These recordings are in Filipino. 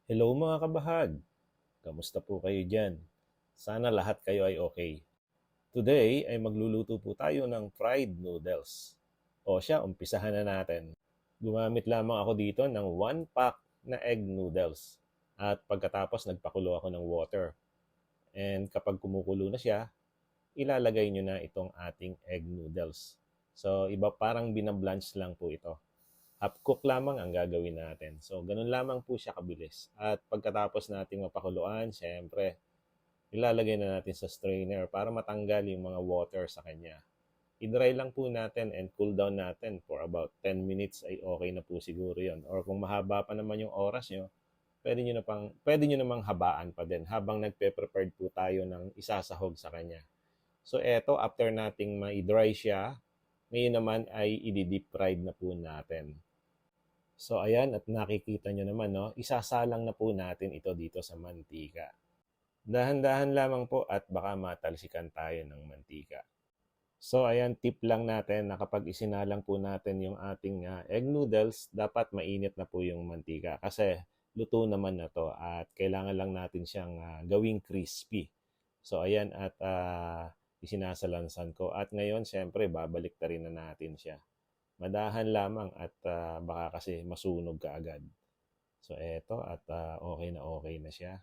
Hello mga kabahag! Kamusta po kayo dyan? Sana lahat kayo ay okay. Today ay magluluto po tayo ng fried noodles. O siya, umpisahan na natin. Gumamit lamang ako dito ng 1 pack na egg noodles. At pagkatapos nagpakulo ako ng water. And kapag kumukulo na siya, ilalagay nyo na itong ating egg noodles. So iba parang binablanch lang po ito. Half cook lamang ang gagawin natin. So, ganun lamang po siya kabilis. At pagkatapos nating mapakuluan, syempre, ilalagay na natin sa strainer para matanggal yung mga water sa kanya. I-dry lang po natin and cool down natin for about 10 minutes ay okay na po siguro yon. Or kung mahaba pa naman yung oras nyo, pwede nyo namang habaan pa din habang nagpe-prepared po tayo ng isasahog sa kanya. So, eto, after nating ma-dry siya, ngayon naman ay i-deep fried na po natin. So ayan, at nakikita nyo naman, no, isasalang na po natin ito dito sa mantika. Dahan-dahan lamang po at baka matalsikan tayo ng mantika. So ayan, tip lang natin na kapag isinalang po natin yung ating egg noodles, dapat mainit na po yung mantika kasi luto naman na to at kailangan lang natin siyang gawing crispy. So ayan, at isinasalansan ko. At ngayon, syempre, babalik ta rin na natin siya. Madahan lamang at baka kasi masunog ka agad. So eto, at okay na siya.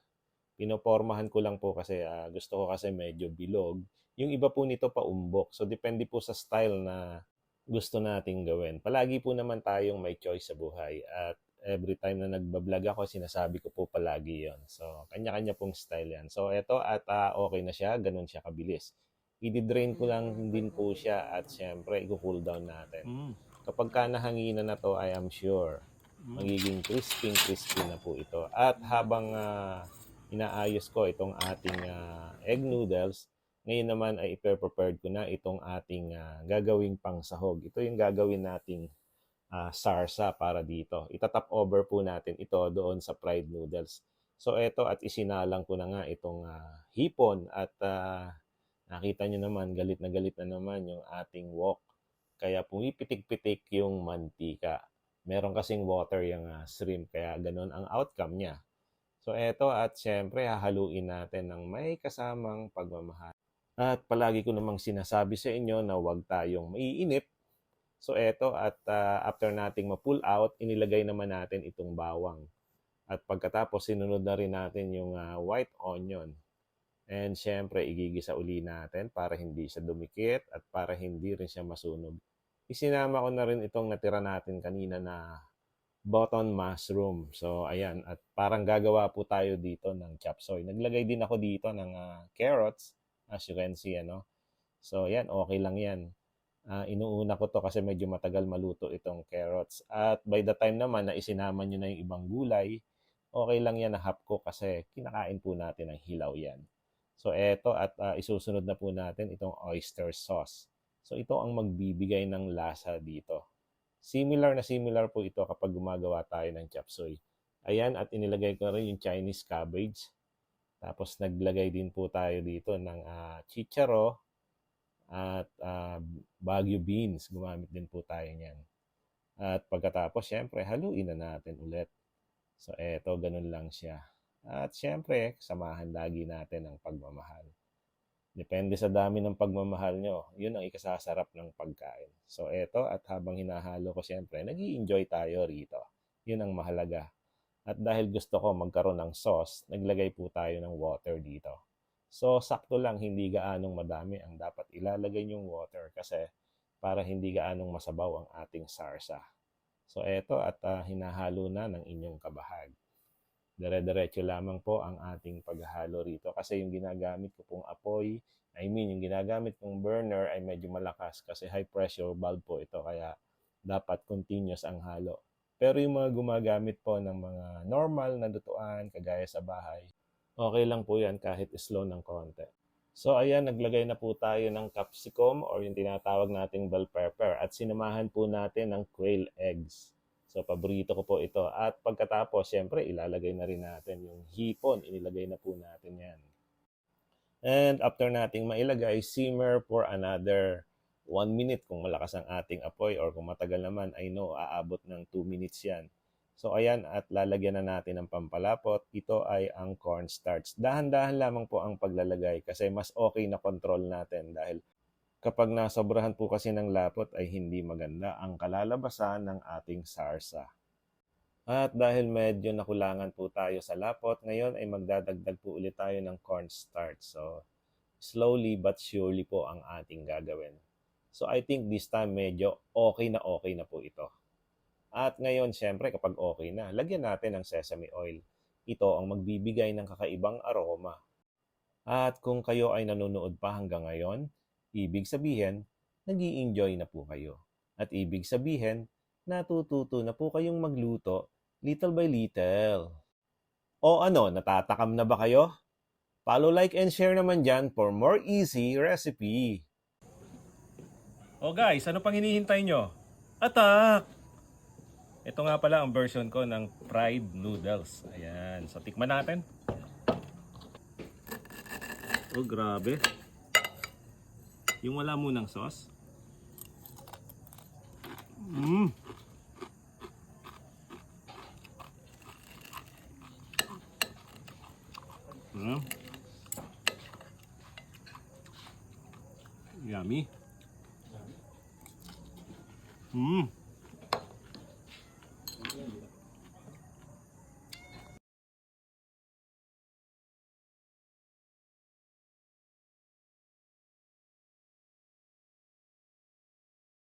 Pinopormahan ko lang po kasi gusto ko kasi medyo bilog. Yung iba po nito paumbok. So depende po sa style na gusto nating gawin. Palagi po naman tayong may choice sa buhay at every time na nagbablog ako, sinasabi ko po palagi yon. So kanya-kanya pong style yan. So eto, at okay na siya, ganun siya kabilis. I-drain ko lang din po siya at syempre i-cool down natin. Kapag ka nahanginan na to, I am sure magiging crispy na po ito. At habang inaayos ko itong ating egg noodles, ngayon naman ay i-prepared ko na itong ating gagawing pangsahog. Ito yung gagawin nating sarsa para dito. Itatap over po natin ito doon sa fried noodles. So eto, at isinalang ko na nga itong hipon at nakita nyo naman, galit na naman yung ating wok. Kaya pumipitik-pitik yung mantika. Meron kasing water yung shrimp, kaya ganun ang outcome niya. So eto, at syempre hahaluin natin ng may kasamang pagmamahal. At palagi ko namang sinasabi sa inyo na huwag tayong maiinip. So eto, at after nating ma-pull out, inilagay naman natin itong bawang. At pagkatapos sinunod na rin natin yung white onion. And syempre, igigisa uli natin para hindi siya dumikit at para hindi rin siya masunog. Isinama ko na rin itong natira natin kanina na button mushroom. So, ayan. At parang gagawa po tayo dito ng chop suey. Naglagay din ako dito ng carrots, as you can see, ano. So, ayan. Okay lang yan. Inuuna ko to kasi medyo matagal maluto itong carrots. At by the time naman na isinama nyo na yung ibang gulay, okay lang yan na half cook kasi kinakain po natin ng hilaw yan. So eto, at isusunod na po natin itong oyster sauce. So ito ang magbibigay ng lasa dito. Similar po ito kapag gumagawa tayo ng chop suey. Ayan, at inilagay ko rin yung Chinese cabbage. Tapos naglagay din po tayo dito ng chicharo at Baguio beans. Gumamit din po tayo niyan. At pagkatapos, syempre, haluin na natin ulit. So eto, ganun lang siya. At syempre, samahan lagi natin ang pagmamahal. Depende sa dami ng pagmamahal nyo, yun ang ikasasarap ng pagkain. So eto, at habang hinahalo ko syempre, nag-i-enjoy tayo rito. Yun ang mahalaga. At dahil gusto ko magkaroon ng sauce, naglagay po tayo ng water dito. So sakto lang, hindi gaanong madami ang dapat ilalagay yung water kasi para hindi gaanong masabaw ang ating sarsa. So eto, at hinahalo na ng inyong kabahag. Dire-diretso lamang po ang ating paghahalo rito kasi yung ginagamit ko pong apoy, yung ginagamit kong burner ay medyo malakas kasi high pressure valve po ito kaya dapat continuous ang halo. Pero yung mga gumagamit po ng mga normal na lutuan kagaya sa bahay, okay lang po yan kahit slow ng konti. So ayan, naglagay na po tayo ng capsicum or yung tinatawag nating bell pepper at sinamahan po natin ng quail eggs. So, paborito ko po ito. At pagkatapos, syempre, ilalagay na rin natin yung hipon. Inilagay na po natin yan. And after nating mailagay, simmer for another 1 minute kung malakas ang ating apoy or kung matagal naman, I know, aabot ng 2 minutes yan. So ayan, at lalagyan na natin ng pampalapot. Ito ay ang cornstarch. Dahan-dahan lamang po ang paglalagay kasi mas okay na control natin dahil kapag nasobrahan po kasi ng lapot ay hindi maganda ang kalalabasan ng ating sarsa. At dahil medyo nakulangan po tayo sa lapot, ngayon ay magdadagdag po ulit tayo ng cornstarch. So slowly but surely po ang ating gagawin. So I think this time medyo okay na po ito. At ngayon, syempre, kapag okay na, lagyan natin ng sesame oil. Ito ang magbibigay ng kakaibang aroma. At kung kayo ay nanonood pa hanggang ngayon, ibig sabihin, nag-i-enjoy na po kayo. At ibig sabihin, natututo na po kayong magluto little by little. O ano, natatakam na ba kayo? Follow, like, and share naman dyan for more easy recipe. O guys, ano pang hinihintay nyo? Attack! Ito nga pala ang version ko ng fried noodles. Ayan. So, tikman natin. Oh, grabe. Yung wala munang sauce. Mmm. Yummy. Mmm.